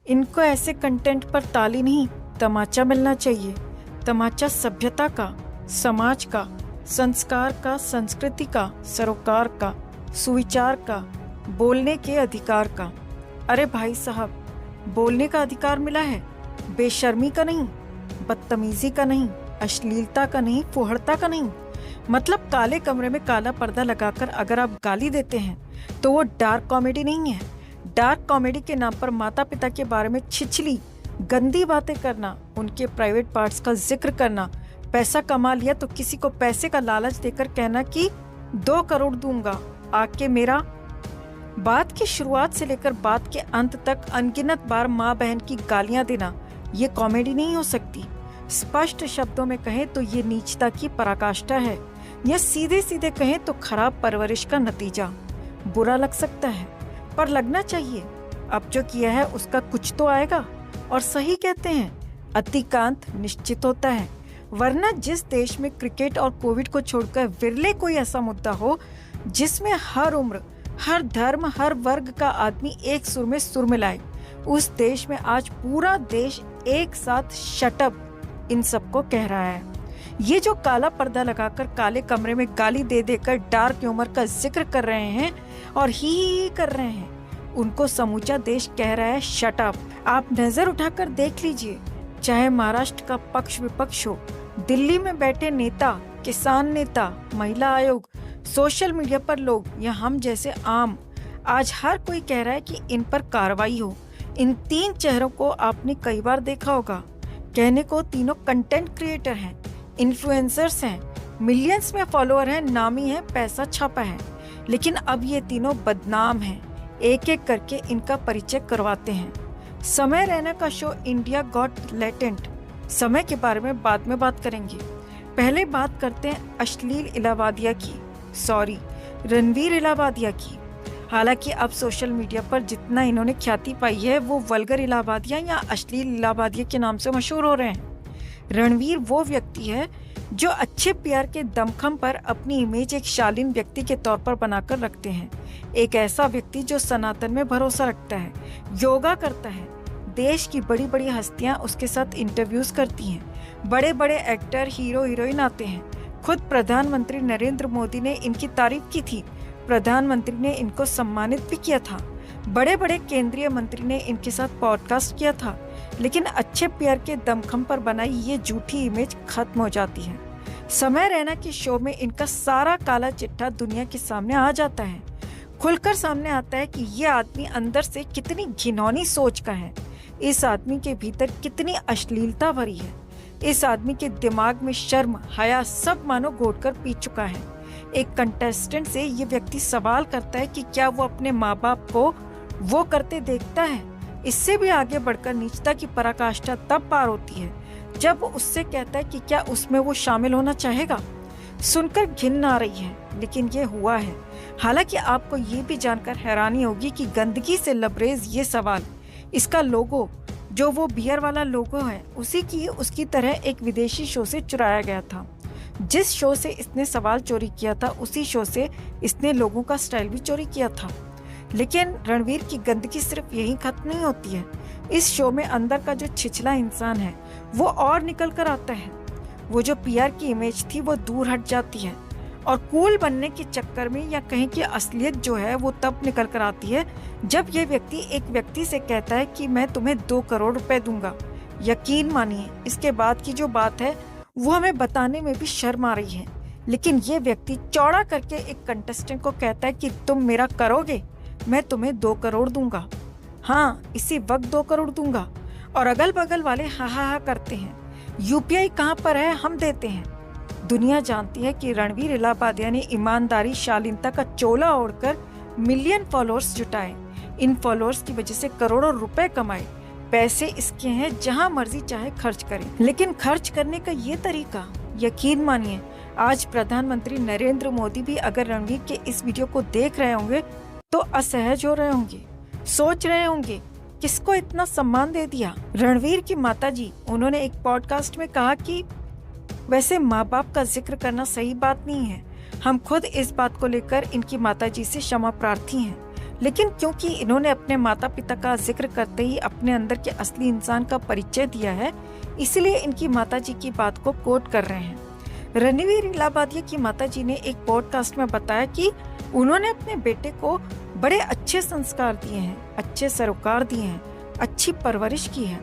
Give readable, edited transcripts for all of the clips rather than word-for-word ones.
इनको ऐसे कंटेंट पर ताली नहीं, तमाचा मिलना चाहिए। तमाचा सभ्यता का, समाज का, संस्कार का, संस्कृति का, सरोकार का, सुविचार का, बोलने के अधिकार का। अरे भाई साहब, बोलने का अधिकार मिला है, बेशर्मी का नहीं, बदतमीजी का नहीं, अश्लीलता का नहीं, फुहड़ता का नहीं। मतलब काले कमरे में काला पर्दा लगाकर अगर आप गाली देते हैं तो वो डार्क कॉमेडी नहीं है। डार्क कॉमेडी के नाम पर माता पिता के बारे में छिछली गंदी बातें करना, उनके प्राइवेट पार्ट्स का जिक्र करना, पैसा कमा लिया तो किसी को पैसे का लालच देकर कहना कि 2 करोड़ दूंगा आके मेरा। बात की शुरुआत से लेकर बात के अंत तक अनगिनत बार माँ बहन की गालियां देना, ये कॉमेडी नहीं हो सकती। स्पष्ट शब्दों में कहें तो ये नीचता की पराकाष्ठा है, या सीधे सीधे कहें तो खराब परवरिश का नतीजा। बुरा लग सकता है पर लगना चाहिए। अब जो किया है उसका कुछ तो आएगा। और सही कहते हैं, अतिकांत निश्चित होता है। वरना जिस देश में क्रिकेट और कोविड को छोड़कर विरले कोई ऐसा मुद्दा हो जिसमें हर उम्र, हर धर्म, हर वर्ग का आदमी एक सुर में सुर मिलाए, उस देश में आज पूरा देश एक साथ शटअप इन सबको कह रहा है। ये जो काला पर्दा लगाकर काले कमरे में गाली दे देकर डार्क ह्यूमर का जिक्र कर रहे हैं और ही कर रहे हैं, उनको समूचा देश कह रहा है शट अप। आप नजर उठाकर देख लीजिए, चाहे महाराष्ट्र का पक्ष विपक्ष हो, दिल्ली में बैठे नेता, किसान नेता, महिला आयोग, सोशल मीडिया पर लोग या हम जैसे आम, आज हर कोई कह रहा है कि इन पर कार्रवाई हो। इन 3 चेहरों को आपने कई बार देखा होगा। कहने को तीनों कंटेंट क्रिएटर हैं, इन्फ्लुएंसर्स हैं, मिलियंस में फॉलोअर हैं, नामी हैं, पैसा छापा है। लेकिन अब ये तीनों बदनाम हैं। एक एक करके इनका परिचय करवाते हैं। समय रैना का शो इंडिया गॉट टैलेंट, समय के बारे में बाद में बात करेंगे। पहले बात करते हैं अश्लील इलाहाबादिया की, सॉरी रणवीर इलाहाबादिया की। हालांकि अब सोशल मीडिया पर जितना इन्होंने ख्याति पाई है वो वल्गर इलाहाबादिया या अश्लील इलाहाबादिया के नाम से मशहूर हो रहे हैं। रणवीर वो व्यक्ति है जो अच्छे प्यार के दमखम पर अपनी इमेज एक शालीन व्यक्ति के तौर पर बनाकर रखते हैं। एक ऐसा व्यक्ति जो सनातन में भरोसा रखता है, योगा करता है, देश की बड़ी बड़ी हस्तियां उसके साथ इंटरव्यूज करती हैं, बड़े बड़े एक्टर, हीरो हीरोइन आते हैं। खुद प्रधानमंत्री नरेंद्र मोदी ने इनकी तारीफ की थी, प्रधानमंत्री ने इनको सम्मानित भी किया था, बड़े बड़े केंद्रीय मंत्री ने इनके साथ पॉडकास्ट किया था। लेकिन अच्छे प्यार के दमखम पर बनाई ये झूठी इमेज खत्म हो जाती है। समय रैना के शो में इनका सारा काला चिट्ठा दुनिया के सामने आ जाता है। खुलकर सामने आता है कि ये आदमी अंदर से कितनी घिनौनी सोच का है, इस आदमी के भीतर कितनी अश्लीलता भरी है। इस आदमी के दिमाग में शर्म, हया सब मानो घोटकर पी चुका है। एक कंटेस्टेंट से ये व्यक्ति सवाल करता है कि क्या वो अपने माँ बाप को वो करते देखता है। इससे भी आगे बढ़कर नीचता की पराकाष्ठा तब पार होती है जब उससे कहता है कि क्या उसमें वो शामिल होना चाहेगा। सुनकर घिन आ रही है, लेकिन ये हुआ है। हालांकि आपको ये भी जानकर हैरानी होगी कि गंदगी से लबरेज ये सवाल, इसका लोगो जो वो बियर वाला लोगो है, उसी की उसकी तरह एक विदेशी शो से चुराया गया था। जिस शो से इसने सवाल चोरी किया था, उसी शो से इसने लोगों का स्टाइल भी चोरी किया था। लेकिन रणवीर की गंदगी सिर्फ यही खत्म नहीं होती है। इस शो में अंदर का जो छिछला इंसान है वो और निकल कर आता है। वो जो पीआर की इमेज थी वो दूर हट जाती है और कूल बनने के चक्कर में, या कहीं की असलियत जो है वो तब निकल कर आती है जब ये व्यक्ति एक व्यक्ति से कहता है कि मैं तुम्हें 2 करोड़ रुपए दूंगा। यकीन मानिए, इसके बाद की जो बात है वो हमें बताने में भी शर्म आ रही है। लेकिन ये व्यक्ति चौड़ा करके एक कंटेस्टेंट को कहता है कि तुम मेरा करोगे, मैं तुम्हें 2 करोड़ दूंगा। हाँ, इसी वक्त 2 करोड़ दूंगा। और अगल बगल वाले हा हा हा करते हैं। यूपीआई कहाँ पर है, हम देते हैं। दुनिया जानती है कि रणवीर इलाहाबादिया ने ईमानदारी, शालीनता का चोला ओढ़कर मिलियन फॉलोअर्स जुटाए। इन फॉलोअर्स की वजह से करोड़ों रुपए कमाए। पैसे इसके हैं, जहां मर्जी चाहे खर्च करें। लेकिन खर्च करने का ये तरीका, यकीन मानिए, आज प्रधानमंत्री नरेंद्र मोदी भी अगर रणवीर के इस वीडियो को देख रहे होंगे तो असहज हो रहे होंगे, सोच रहे होंगे किसको इतना सम्मान दे दिया। रणवीर की माताजी, उन्होंने एक पॉडकास्ट में कहा कि वैसे माँ बाप का जिक्र करना सही बात नहीं है, हम खुद इस बात को लेकर इनकी माताजी से क्षमा प्रार्थी हैं। लेकिन क्योंकि इन्होंने अपने माता पिता का जिक्र करते ही अपने अंदर के असली इंसान का परिचय दिया है, इसलिए इनकी माताजी की बात को कोट कर रहे हैं। रणवीर इलाहाबादिया की माताजी ने एक पॉडकास्ट में बताया कि उन्होंने अपने बेटे को बड़े अच्छे संस्कार दिए हैं, अच्छे सरोकार दिए हैं, अच्छी परवरिश की है।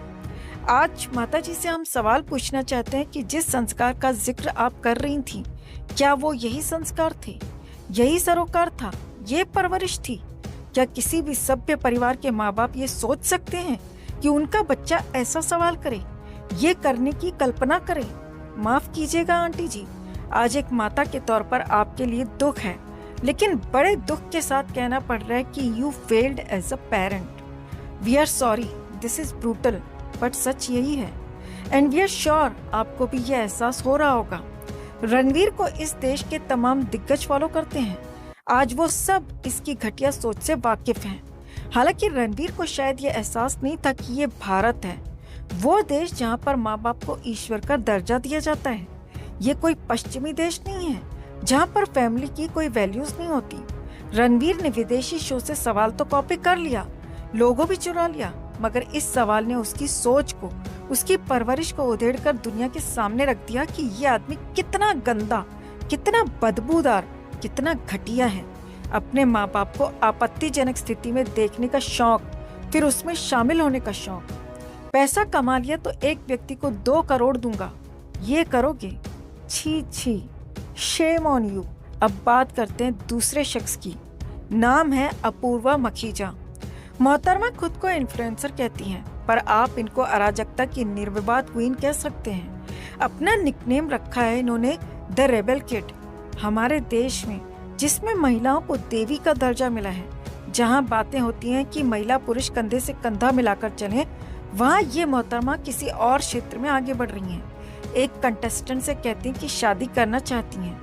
आज माताजी से हम सवाल पूछना चाहते हैं कि जिस संस्कार का जिक्र आप कर रही थी, क्या वो यही संस्कार थे, यही सरोकार था, ये परवरिश थी? क्या किसी भी सभ्य परिवार के माँ बाप ये सोच सकते हैं कि उनका बच्चा ऐसा सवाल करे, ये करने की कल्पना करे? माफ कीजिएगा आंटी जी, आज एक माता के तौर पर आपके लिए दुख है, लेकिन बड़े दुख के साथ कहना पड़ रहा है कि you failed as a parent. We are sorry, this is brutal, but सच यही है। एंड वी आर श्योर आपको भी ये एहसास हो रहा होगा। रणवीर को इस देश के तमाम दिग्गज फॉलो करते हैं। आज वो सब इसकी घटिया सोच से वाकिफ हैं। हालांकि रणवीर को शायद ये एहसास नहीं था कि ये भारत है, वो देश जहाँ पर माँ बाप को ईश्वर का दर्जा दिया जाता है। ये कोई पश्चिमी देश नहीं है जहाँ पर फैमिली की कोई वैल्यूज नहीं होती। रणवीर ने विदेशी शो से सवाल तो कॉपी कर लिया, लोगो भी चुरा लिया, मगर इस सवाल ने उसकी सोच को, उसकी परवरिश को उधेड़कर दुनिया के सामने रख दिया कि ये आदमी कितना गंदा, कितना बदबूदार, कितना घटिया है। अपने माँ बाप को आपत्तिजनक स्थिति में देखने का शौक, फिर उसमें शामिल होने का शौक। पैसा कमा लिया तो एक व्यक्ति को 2 करोड़ दूंगा, ये करोगे? छी छी, शेम ऑन यू। अब बात करते हैं दूसरे शख्स की। नाम है अपूर्वा मखीजा। मोहतरमा खुद को इन्फ्लुएंसर कहती हैं, पर आप इनको अराजकता की निर्विवाद क्वीन कह सकते हैं। अपना निकनेम रखा है इन्होंने द रेबल किड। हमारे देश में, जिसमें महिलाओं को देवी का दर्जा मिला है, जहां बातें होती हैं कि महिला पुरुष कंधे से कंधा मिलाकर चलें, वहां ये मोहतरमा किसी और क्षेत्र में आगे बढ़ रही हैं। एक कंटेस्टेंट से कहती हैं कि शादी करना चाहती हैं,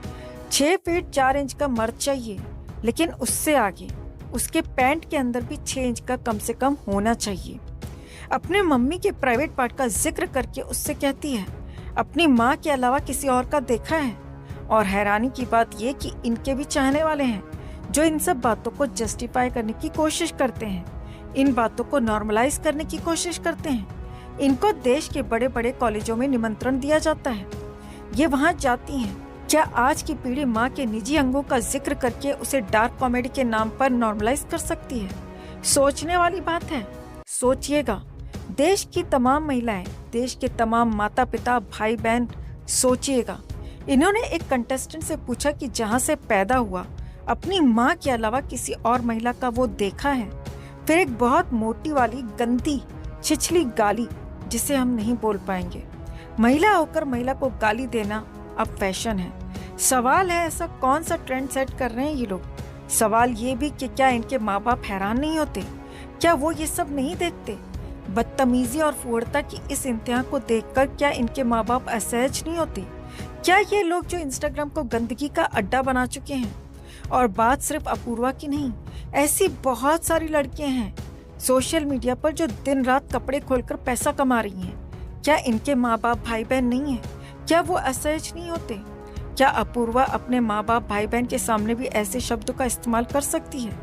6 फीट 4 इंच का मर्द चाहिए, लेकिन उससे आगे उसके पैंट के अंदर भी 6 इंच का कम से कम होना चाहिए। अपने मम्मी के प्राइवेट पार्ट का जिक्र करके उससे कहती है अपनी माँ के अलावा किसी और का देखा है। और हैरानी की बात यह कि इनके भी चाहने वाले हैं जो इन सब बातों को जस्टिफाई करने की कोशिश करते हैं, इन बातों को नॉर्मलाइज करने की कोशिश करते हैं। इनको देश के बड़े बड़े कॉलेजों में निमंत्रण दिया जाता है, ये वहाँ जाती हैं। क्या आज की पीढ़ी माँ के निजी अंगों का जिक्र करके उसे डार्क कॉमेडी के नाम पर नॉर्मलाइज कर सकती है? सोचने वाली बात है। सोचिएगा, देश की तमाम महिलाएं, देश के तमाम माता पिता, भाई बहन, सोचिएगा। इन्होंने एक कंटेस्टेंट से पूछा कि जहाँ से पैदा हुआ अपनी माँ के अलावा किसी और महिला का वो देखा है? फिर एक बहुत मोटी वाली गंदी छिछली गाली, जिसे हम नहीं बोल पाएंगे। महिला होकर महिला को गाली देना अब फैशन है। सवाल है, ऐसा कौन सा ट्रेंड सेट कर रहे हैं ये लोग? सवाल ये भी कि क्या इनके माँ बाप हैरान नहीं होते? क्या वो ये सब नहीं देखते? बदतमीजी और फुहड़ता की इस इंतहा को देखकर क्या इनके माँ बाप असहज नहीं होते? क्या ये लोग जो इंस्टाग्राम को गंदगी का अड्डा बना चुके हैं? और बात सिर्फ अपूर्वा की नहीं, ऐसी बहुत सारी लड़कियां हैं सोशल मीडिया पर जो दिन रात कपड़े खोलकर पैसा कमा रही हैं। क्या इनके माँ बाप भाई बहन नहीं है? क्या वो असहज नहीं होते? क्या अपूर्वा अपने माँ बाप भाई बहन के सामने भी ऐसे शब्दों का इस्तेमाल कर सकती है?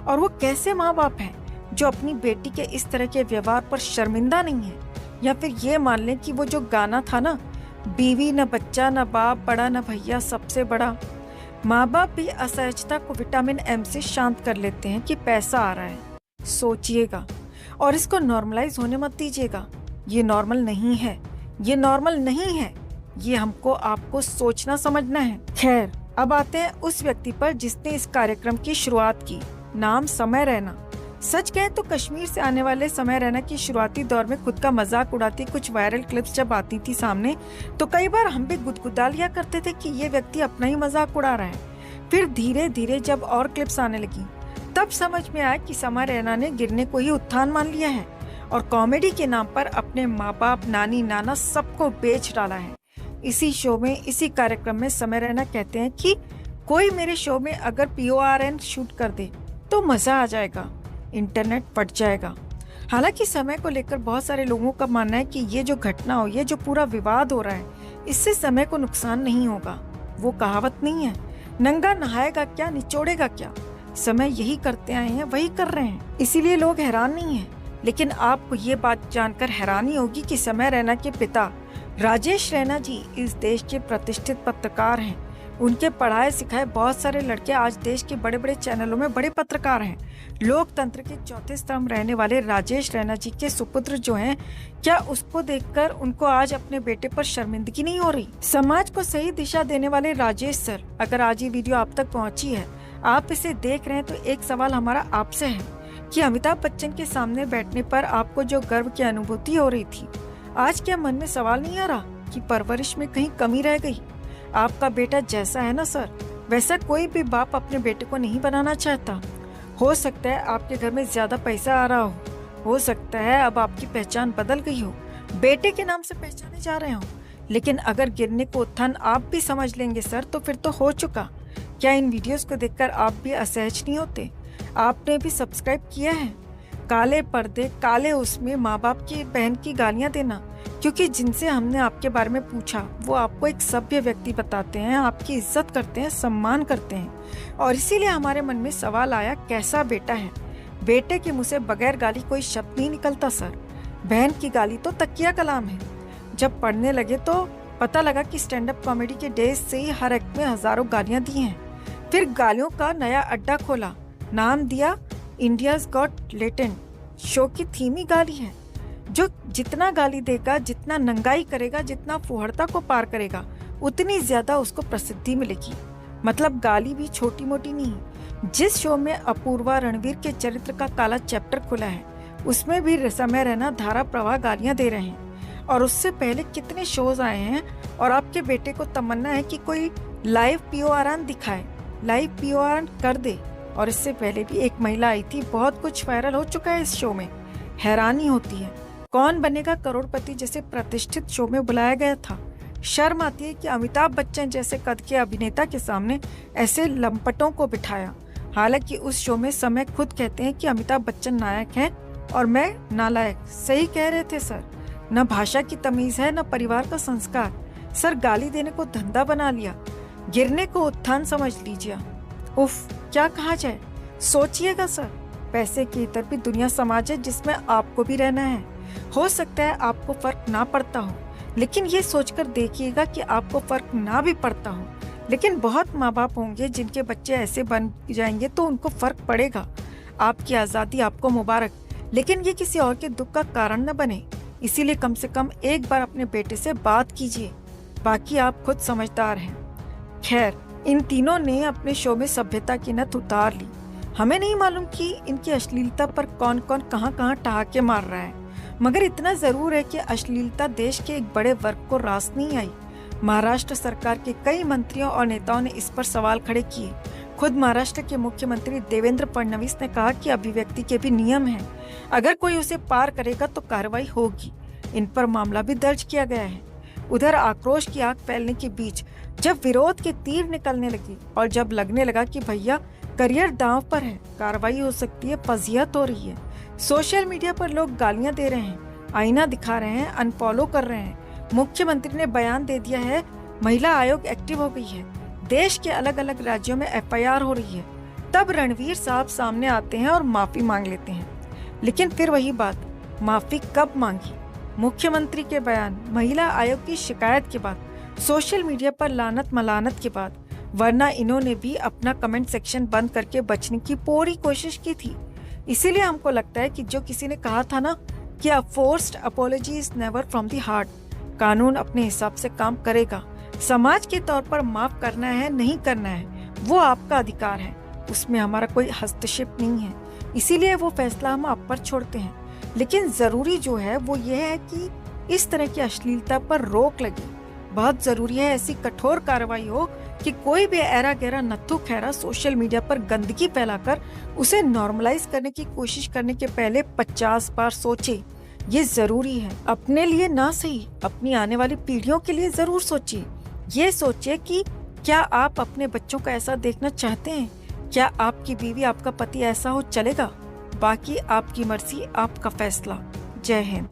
और वो कैसे माँ बाप हैं जो अपनी बेटी के इस तरह के व्यवहार पर शर्मिंदा नहीं है? या फिर ये मान लें कि वो जो गाना था ना, बीवी न बच्चा न बाप, बड़ा न भैया सबसे बड़ा, माँ बाप भी असहजता को विटामिन एम से शांत कर लेते हैं कि पैसा आ रहा है। सोचिएगा और इसको नॉर्मलाइज होने मत दीजिएगा। ये नॉर्मल नहीं है, ये नॉर्मल नहीं है, ये हमको आपको सोचना समझना है। खैर, अब आते हैं उस व्यक्ति पर जिसने इस कार्यक्रम की शुरुआत की। नाम समय रैना। सच कहें तो कश्मीर से आने वाले समय रैना की शुरुआती दौर में खुद का मजाक उड़ाती कुछ वायरल क्लिप्स जब आती थी सामने, तो कई बार हम भी गुदगुदा लिया करते थे कि ये व्यक्ति अपना ही मजाक उड़ा रहा है। फिर धीरे धीरे जब और क्लिप्स आने लगी, तब समझ में आया कि समय रैना ने गिरने को ही उत्थान मान लिया है और कॉमेडी के नाम पर अपने माँ बाप, नानी, नाना सबको बेच डाला है। इसी शो में, इसी कार्यक्रम में समय रैना कहते हैं कि कोई मेरे शो में अगर PORN शूट कर दे तो मजा आ जाएगा, इंटरनेट फट जाएगा। हालांकि समय को लेकर बहुत सारे लोगों का मानना है कि ये जो घटना हो, ये जो पूरा विवाद हो रहा है, इससे समय को नुकसान नहीं होगा। वो कहावत नहीं है, नंगा नहाएगा क्या, निचोड़ेगा क्या। समय यही करते आए हैं, वही कर रहे हैं, इसीलिए लोग हैरान नहीं हैं। लेकिन आपको ये बात जानकर हैरानी होगी कि समय रैना के पिता राजेश रैना जी इस देश के प्रतिष्ठित पत्रकार हैं। उनके पढ़ाए सिखाए बहुत सारे लड़के आज देश के बड़े बड़े चैनलों में बड़े पत्रकार हैं। लोकतंत्र के चौथे स्तंभ रहने वाले राजेश रैना जी के सुपुत्र जो हैं, क्या उसको देखकर उनको आज अपने बेटे पर शर्मिंदगी नहीं हो रही? समाज को सही दिशा देने वाले राजेश सर, अगर आज ये वीडियो आप तक पहुंची है, आप इसे देख रहे हैं, तो एक सवाल हमारा आपसे है कि अमिताभ बच्चन के सामने बैठने पर आपको जो गर्व की अनुभूति हो रही थी, आज क्या मन में सवाल नहीं आ रहा कि परवरिश में कहीं कमी रह गई? आपका बेटा जैसा है ना सर, वैसा कोई भी बाप अपने बेटे को नहीं बनाना चाहता। हो सकता है आपके घर में ज्यादा पैसा आ रहा हो सकता है अब आपकी पहचान बदल गई हो, बेटे के नाम से पहचाने जा रहे हो, लेकिन अगर गिरने को उत्थान आप भी समझ लेंगे सर, तो फिर तो हो चुका। क्या इन वीडियोस को देखकर आप भी असहज नहीं होते? आपने भी सब्सक्राइब किया है? काले पर्दे काले उसमें माँ बाप की बहन की गालियां देना, क्योंकि जिनसे हमने आपके बारे में पूछा वो आपको एक सभ्य व्यक्ति बताते हैं, आपकी इज्जत करते हैं, सम्मान करते हैं, और इसीलिए हमारे मन में सवाल आया, कैसा बेटा है? बेटे के मुंह से बगैर गाली कोई शब्द नहीं निकलता सर। बहन की गाली तो तकिया कलाम है। जब पढ़ने लगे तो पता लगा कि स्टैंड अप कॉमेडी के डेज से ही हर एक्ट में हजारों गालियां दी हैं। फिर गालियों का नया अड्डा खोला, नाम दिया इंडियाज गॉट लेटेंट। शो की थीम ही गाली है। जो जितना गाली देगा, जितना नंगाई करेगा, जितना फुहड़ता को पार करेगा, उतनी ज्यादा उसको प्रसिद्धि मिलेगी। मतलब गाली भी छोटी मोटी नहीं। जिस शो में अपूर्वा रणवीर के चरित्र का काला चैप्टर खुला है, उसमें भी समय रैना धारा प्रवाह गालियां दे रहे हैं। और उससे पहले कितने शोज आए हैं, और आपके बेटे को तमन्ना है कि कोई लाइव पीओआर दिखाए, लाइव पीओआर कर दे। और इससे पहले भी एक महिला आई थी, बहुत कुछ वायरल हो चुका है इस शो में। हैरानी होती है, कौन बनेगा करोड़पति जैसे प्रतिष्ठित शो में बुलाया गया था। शर्म आती है कि अमिताभ बच्चन जैसे कद के अभिनेता के सामने ऐसे लंपटों को बिठाया। हालांकि उस शो में समय खुद कहते हैं कि अमिताभ बच्चन नायक हैं और मैं नालायक। सही कह रहे थे सर। न भाषा की तमीज है, न परिवार का संस्कार। सर गाली देने को धंधा बना लिया, गिरने को उत्थान समझ लीजिए। उफ, क्या कहा जाए, सोचिएगा सर। पैसे की इतर भी दुनिया समाज है जिसमें आपको भी रहना है। हो सकता है आपको फर्क ना पड़ता हो, लेकिन ये सोचकर देखिएगा कि आपको फर्क ना भी पड़ता हो, लेकिन बहुत माँ बाप होंगे जिनके बच्चे ऐसे बन जाएंगे तो उनको फर्क पड़ेगा। आपकी आज़ादी आपको मुबारक, लेकिन ये किसी और के दुख का कारण न बने। इसीलिए कम से कम एक बार अपने बेटे से बात कीजिए, बाकी आप खुद समझदार हैं। खैर, इन तीनों ने अपने शो में सभ्यता की नथ उतार ली। हमें नहीं मालूम कि इनकी अश्लीलता पर कौन कौन कहाँ कहाँ ठहाके मार रहा है, मगर इतना जरूर है कि अश्लीलता देश के एक बड़े वर्ग को रास नहीं आई। महाराष्ट्र सरकार के कई मंत्रियों और नेताओं ने इस पर सवाल खड़े किए। खुद महाराष्ट्र के मुख्यमंत्री देवेंद्र फडणवीस ने कहा कि अभिव्यक्ति के भी नियम हैं, अगर कोई उसे पार करेगा तो कार्रवाई होगी। इन पर मामला भी दर्ज किया गया है। उधर आक्रोश की आग फैलने के बीच जब विरोध के तीर निकलने लगे और जब लगने लगा कि भैया करियर दांव पर है, कार्रवाई हो सकती है, फजीहत हो रही है, सोशल मीडिया पर लोग गालियां दे रहे हैं, आईना दिखा रहे हैं, अनफॉलो कर रहे हैं, मुख्यमंत्री ने बयान दे दिया है, महिला आयोग एक्टिव हो गई है, देश के अलग अलग राज्यों में एफआईआर हो रही है, तब रणवीर साहब सामने आते हैं और माफी मांग लेते हैं। लेकिन फिर वही बात, माफी कब मांगी? मुख्यमंत्री के बयान, महिला आयोग की शिकायत के बाद, सोशल मीडिया पर लानत मलानत के बाद, वरना इन्होंने भी अपना कमेंट सेक्शन बंद करके बचने की पूरी कोशिश की थी। इसीलिए हमको लगता है कि जो किसी ने कहा था ना कि a forced apology is never from the heart, कानून अपने हिसाब से काम करेगा। समाज के तौर पर माफ करना है नहीं करना है वो आपका अधिकार है, उसमें हमारा कोई हस्तक्षेप नहीं है। इसीलिए वो फैसला हम आप पर छोड़ते हैं। लेकिन जरूरी जो है वो ये है कि इस तरह की अश्लीलता पर रोक लगे। बहुत जरूरी है ऐसी कठोर कार्रवाई हो कि कोई भी ऐरा गहरा नत्थु खैरा सोशल मीडिया पर गंदगी फैलाकर उसे नॉर्मलाइज करने की कोशिश करने के पहले 50 बार सोचे। ये जरूरी है, अपने लिए ना सही, अपनी आने वाली पीढ़ियों के लिए जरूर सोचिए। ये सोचिए कि क्या आप अपने बच्चों का ऐसा देखना चाहते हैं? क्या आपकी बीवी, आपका पति ऐसा हो चलेगा? बाकी आपकी मर्जी, आपका फैसला। जय हिंद।